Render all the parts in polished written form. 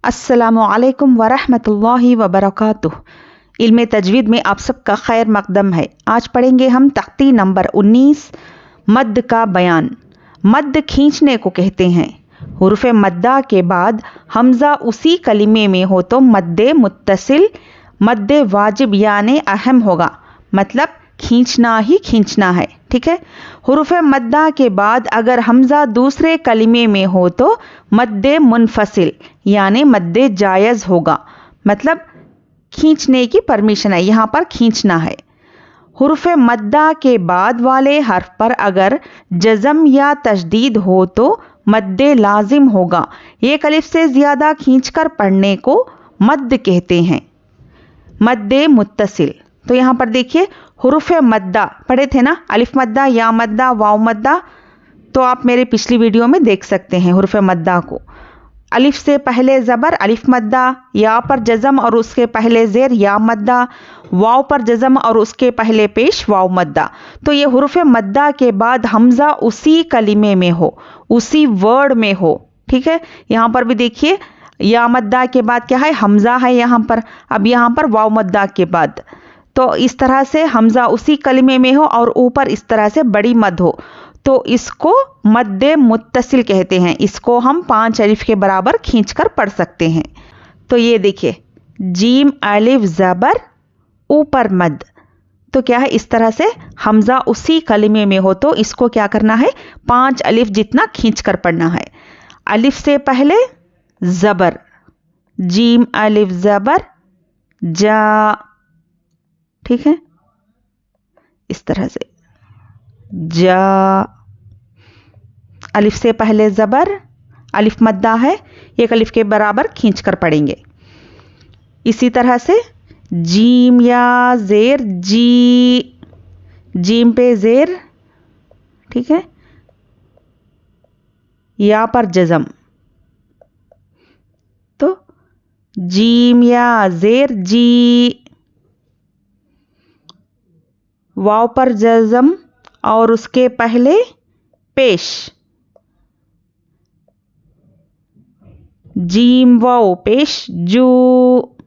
अस्सलामुअलैकुम वरहमतुल्लाहि वबरकातुह। इल्मे तजवीद में आप सबका खैर मकदम है। आज पढ़ेंगे हम तख्ती नंबर 19 मद्द का बयान। मद्द खींचने को कहते हैं। हुरूफ मद्दा के बाद हमज़ा उसी कलिमे में हो तो मद्दे मुत्तसिल मद्दे वाजिब यानी अहम होगा, मतलब खींचना ही खींचना है। ठीक है। हुरूफ मद्दा के बाद अगर हमज़ा दूसरे कलिमे में हो तो मद्दे मुनफसिल यानी मद्दे जायज़ होगा, मतलब खींचने की परमिशन है, यहाँ पर खींचना है। हुरूफ मद्दा के बाद वाले हर्फ पर अगर जज़म या तशदीद हो तो मद्दे लाजिम होगा। एक अलिफ से ज़्यादा खींचकर पढ़ने को मद्द कहते हैं। मद्दे मुत्तसिल, तो यहाँ पर देखिए हुरूफ मद्दा पढ़े थे ना, अलिफ मद्दा, या मद्दा, वाव मद्दा, तो आप मेरे पिछली वीडियो में देख सकते हैं हुरूफ मद्दा को। अलिफ से पहले ज़बर अलिफ मद्दा, या पर जज़म और उसके पहले ज़ेर या मद्दा, वाव पर जज़म और उसके पहले पेश वाव मद्दा। तो ये हुरूफ मद्दा के बाद हमज़ा उसी कलिमे में हो, उसी वर्ड में हो। ठीक है। यहाँ पर भी देखिए या मद्दा के बाद क्या है, हमज़ा है यहाँ पर, अब यहाँ पर वाव मद्दा के बाद, तो इस तरह से हमज़ा उसी कलिमे में हो और ऊपर इस तरह से बड़ी मद हो, तो इसको मद्दे मुत्तसिल कहते हैं। इसको हम 5 अलिफ के बराबर खींचकर पढ़ सकते हैं। तो ये देखिए जीम अलिफ ज़बर ऊपर मद, तो क्या है, इस तरह से हमज़ा उसी कलिमे में हो तो इसको क्या करना है, 5 अलिफ जितना खींचकर पढ़ना है। अलिफ से पहले ज़बर, जीम अलिफ ज़बर जा, ठीक है, इस तरह से जा। अलिफ से पहले ज़बर, अलिफ मद्दा है, एक अलिफ के बराबर खींचकर पढ़ेंगे। इसी तरह से जीम या ज़ेर जी, जीम पे ज़ेर, ठीक है, या पर जज़म, तो जीम या ज़ेर जी, वाव पर जज़म और उसके पहले पेश, जीम वाव पेश जू।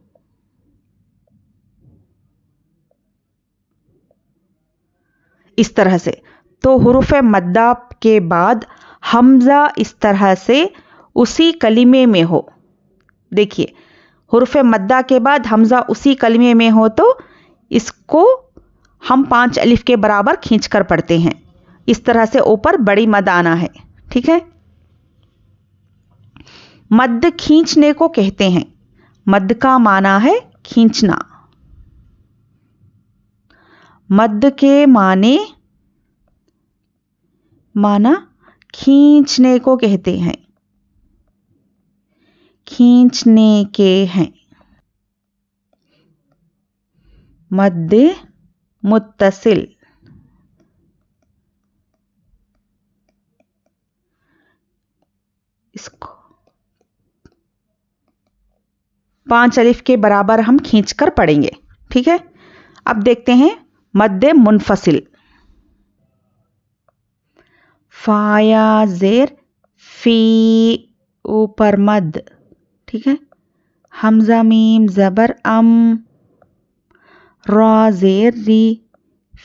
इस तरह से तो हुरूफ मद्दा के बाद हमज़ा इस तरह से उसी कलिमे में हो। देखिए हुरूफ मद्दा के बाद हमज़ा उसी कलिमे में हो तो इसको हम 5 अलिफ के बराबर खींचकर पढ़ते हैं। इस तरह से ऊपर बड़ी मद आना है। ठीक है। मद्द खींचने को कहते हैं। मद्द का माना है खींचना। मद्द के माना खींचने को कहते हैं, खींचने के हैं। मद्दे मुत्तसिल, इसको 5 अलिफ के बराबर हम खींचकर पढ़ेंगे। ठीक है। अब देखते हैं मद्दे मुनफसिल। फाया ज़ेर फी ऊपर मद, ठीक है, हमज़ा मीम ज़बर अम, रा ज़ेर री,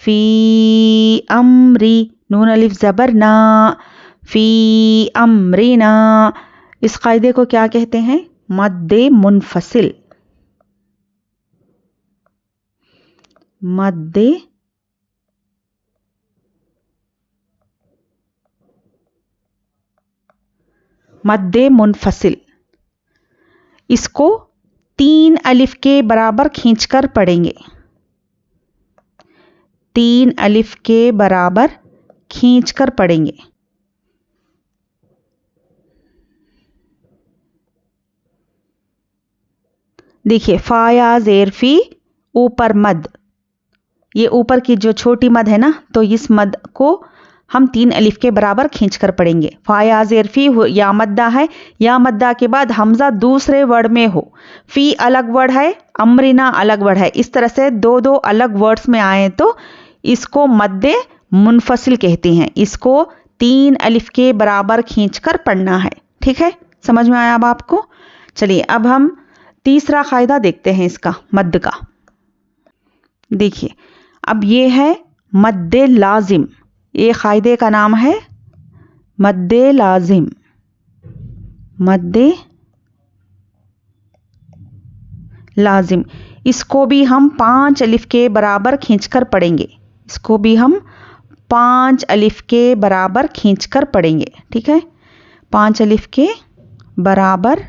फी अमरी, नून अलिफ ज़बर ना, फी अमरीना। इस कायदे को क्या कहते हैं, मद्दे मुनफसिल। मद्दे मुनफसिल, इसको 3 अलिफ के बराबर खींचकर पढ़ेंगे। 3 अलिफ के बराबर खींचकर पढ़ेंगे। देखिए फाया ज़ेर फी ऊपर मद, ये ऊपर की जो छोटी मद है ना, तो इस मद को हम 3 अलिफ के बराबर खींचकर पढ़ेंगे। फाया ज़ेर फी या मद्दा है, या मद्दा के बाद हमज़ा दूसरे वर्ड में हो, फी अलग वर्ड है, अमरीना अलग वर्ड है, इस तरह से 2 अलग वर्ड्स में आए तो इसको मद्दे मुनफसिल कहते हैं। इसको 3 अलिफ के बराबर खींचकर पढ़ना है। ठीक है, समझ में आया अब आपको। चलिए अब हम तीसरा कायदा देखते हैं इसका मद्द का। देखिए अब ये है मद्दे लाजिम, ये कायदे का नाम है मद्दे लाजिम। मद्दे लाजिम, इसको भी हम 5 अलिफ के बराबर खींचकर पढ़ेंगे। इसको भी हम 5 अलिफ के बराबर खींचकर पढ़ेंगे। ठीक है, 5 अलिफ के बराबर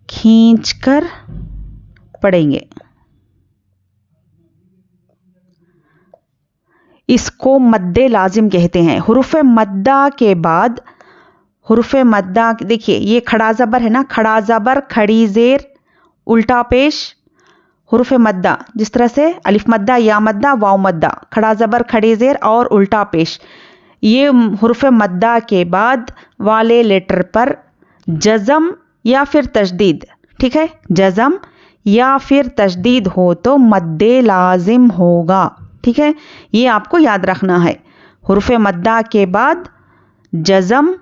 खींचकर पढ़ेंगे। इसको मद्दे लाजिम कहते हैं। हुरूफ मद्दा के बाद, हुरूफ मद्दा देखिए ये खड़ा ज़बर है ना, खड़ा ज़बर खड़ी ज़ेर उल्टा पेश हुरूफ मद्दा, जिस तरह से अलिफ मद्दा, या मद्दा, वाव मद्दा, खड़ा ज़बर खड़ी ज़ेर और उल्टा पेश। ये हुरूफ मद्दा के बाद वाले लेटर पर जज़म या फिर तशदीद, ठीक है, जज़म या फिर तशदीद हो तो मद्दे लाजिम होगा। ठीक है, ये आपको याद रखना है। हुरूफ मद्दा के बाद जज़म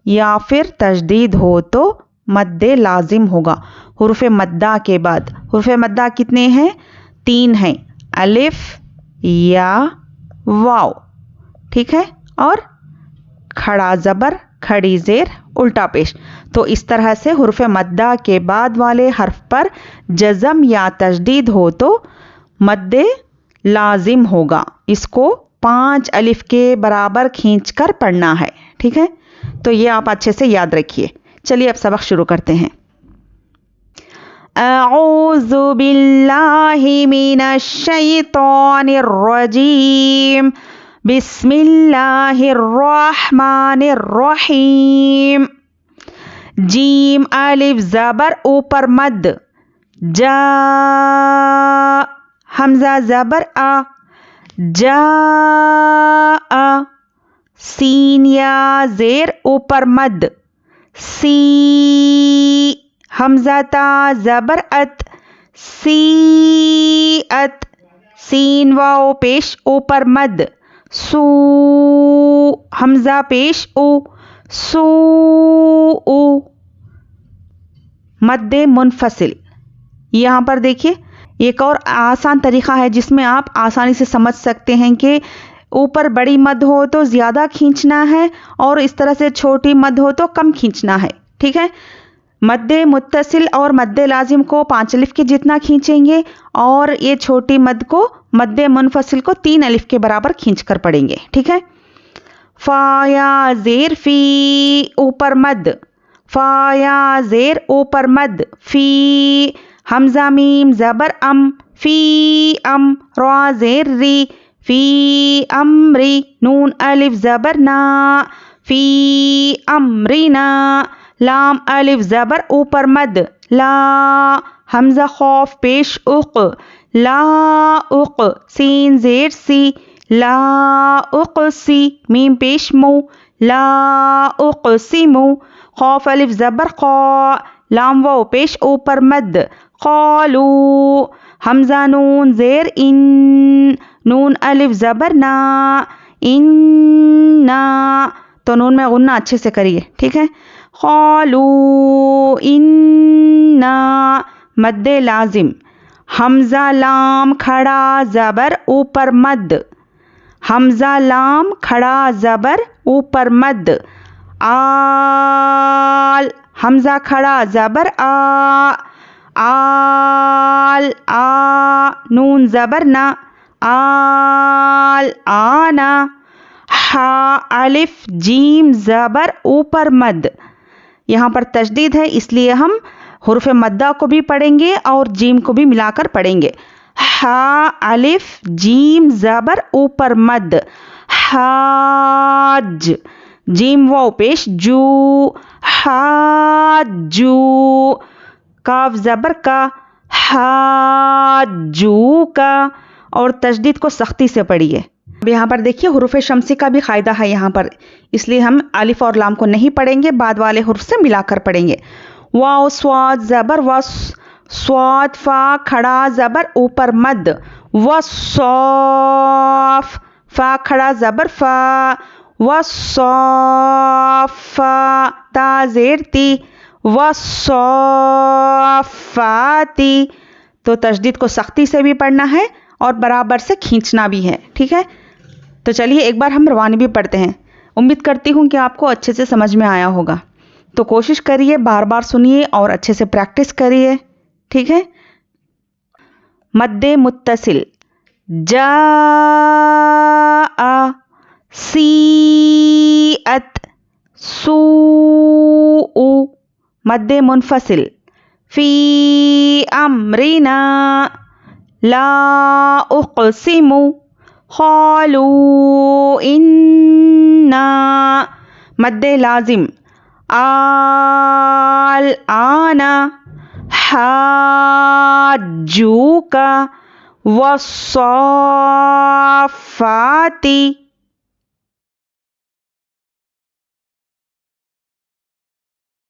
या फिर तशदीद हो तो मद्दे लाजिम होगा। हुरूफ मद्दा के बाद, हुरूफ मद्दा कितने हैं? 3 हैं, अलिफ, या, वाव। ठीक है, और खड़ा ज़बर खड़ी ज़ेर उल्टा पेश। तो इस तरह से हुरूफ मद्दा के बाद वाले हर्फ पर जज़म या तशदीद हो तो मद्दे लाजिम होगा। इसको 5 अलिफ के बराबर खींचकर पढ़ना है। ठीक है, तो ये आप अच्छे से याद रखिए। चलिए अब सबक शुरू करते हैं। अऊज़ु बिल्लाहि मिनश शैतानिर रजीम, बिस्मिल्लाहिर रहमानिर रहीम। जीम अलिफ ज़बर ऊपर मद, जा, हमज़ा ज़बर आ, जा आ। सीन या ज़ेर ऊपर मद, सी, हमज़ा ता ज़बर अत, सी अत। सीन वाओ पेश ऊपर मद, सू, हमज़ा पेश ऊ, सू ऊ। मद्दे मुनफसिल, यहाँ पर देखिए एक और आसान तरीक़ा है जिसमें आप आसानी से समझ सकते हैं कि ऊपर बड़ी मद हो तो ज़्यादा खींचना है और इस तरह से छोटी मद हो तो कम खींचना है। ठीक है, मद्दे मुत्तसिल और मद्दे लाजिम को 5 अलिफ के जितना खींचेंगे और ये छोटी मद को, मद्दे मुनफसिल को 3 अलिफ के बराबर खींचकर पढ़ेंगे। ठीक है, फा या ज़ेर फ़ी ऊपर मद, फा या ज़ेर ऊपर मद, फ़ी। हमज़ा मीम ज़बर अम, फ़ी अम। रा ज़ेर री, फ़ी अमरी। नून अलिफ ज़बर ना, फ़ी अमरीना। लाम अलिफ ज़बर ऊपर मद, ला। हमज़ा खौफ पेश उक़, ला उक़। सीन ज़ेर सी, ला उक़सी। मीम पेश मू, ला उक़सिमु। खौफ अलिफ ज़बर क़ा, लाम वाव पेश ऊपर मद, क़ालू। हमज़ा नून ज़ेर इन, नून अलिफ ज़बर ना, इन्ना। तो नून में गुन्ना अच्छे से करिए। ठीक है, क़ालू इन्ना। मद्दे लाजिम, हमज़ा लाम खड़ा ज़बर ऊपर मद, हमज़ा लाम खड़ा ज़बर ऊपर मद। आल, हमज़ा खड़ा ज़बर आ, आल आ। नून ज़बर ना, आल आना। हा अलिफ जीम ज़बर ऊपर मद, यहाँ पर तशदीद है इसलिए हम हुरूफ मद्दा को भी पढ़ेंगे और जीम को भी मिलाकर पढ़ेंगे। हा अलिफ जीम ज़बर ऊपर मद, हाज। जीम वाव पेश जू, हाजू। काफ ज़बर का, हाजू का। और तशदीद को सख्ती से पढ़िए। अब यहाँ पर देखिए हुरूफ शम्सी का भी कायदा है यहाँ पर, इसलिए हम अलिफ और लाम को नहीं पढ़ेंगे, बाद वाले हुरूफ से मिलाकर पढ़ेंगे। वाव स्वाद ज़बर वस, स्वाद फा खड़ा ज़बर ऊपर मद, वस्सौफ, फा खड़ा ज़बर फा, वस्सौफा, ता ज़ेर ती, वस्सौफाती। तो तशदीद को सख्ती से भी पढ़ना है और बराबर से खींचना भी है, ठीक है। तो चलिए एक बार हम रवानी भी पढ़ते हैं। उम्मीद करती हूँ कि आपको अच्छे से समझ में आया होगा। तो कोशिश करिए, बार बार सुनिए और अच्छे से प्रैक्टिस करिए, ठीक है। मद्दे मुत्तसिल, जाआ, सीअत, सूउ। मद्दे मुनफसिल, फी अम्रिना, ला उक़सिमु, क़ालू इन्ना। मद्दे लाजिम, आल आना, हाजूका, वस्साफ़ाती।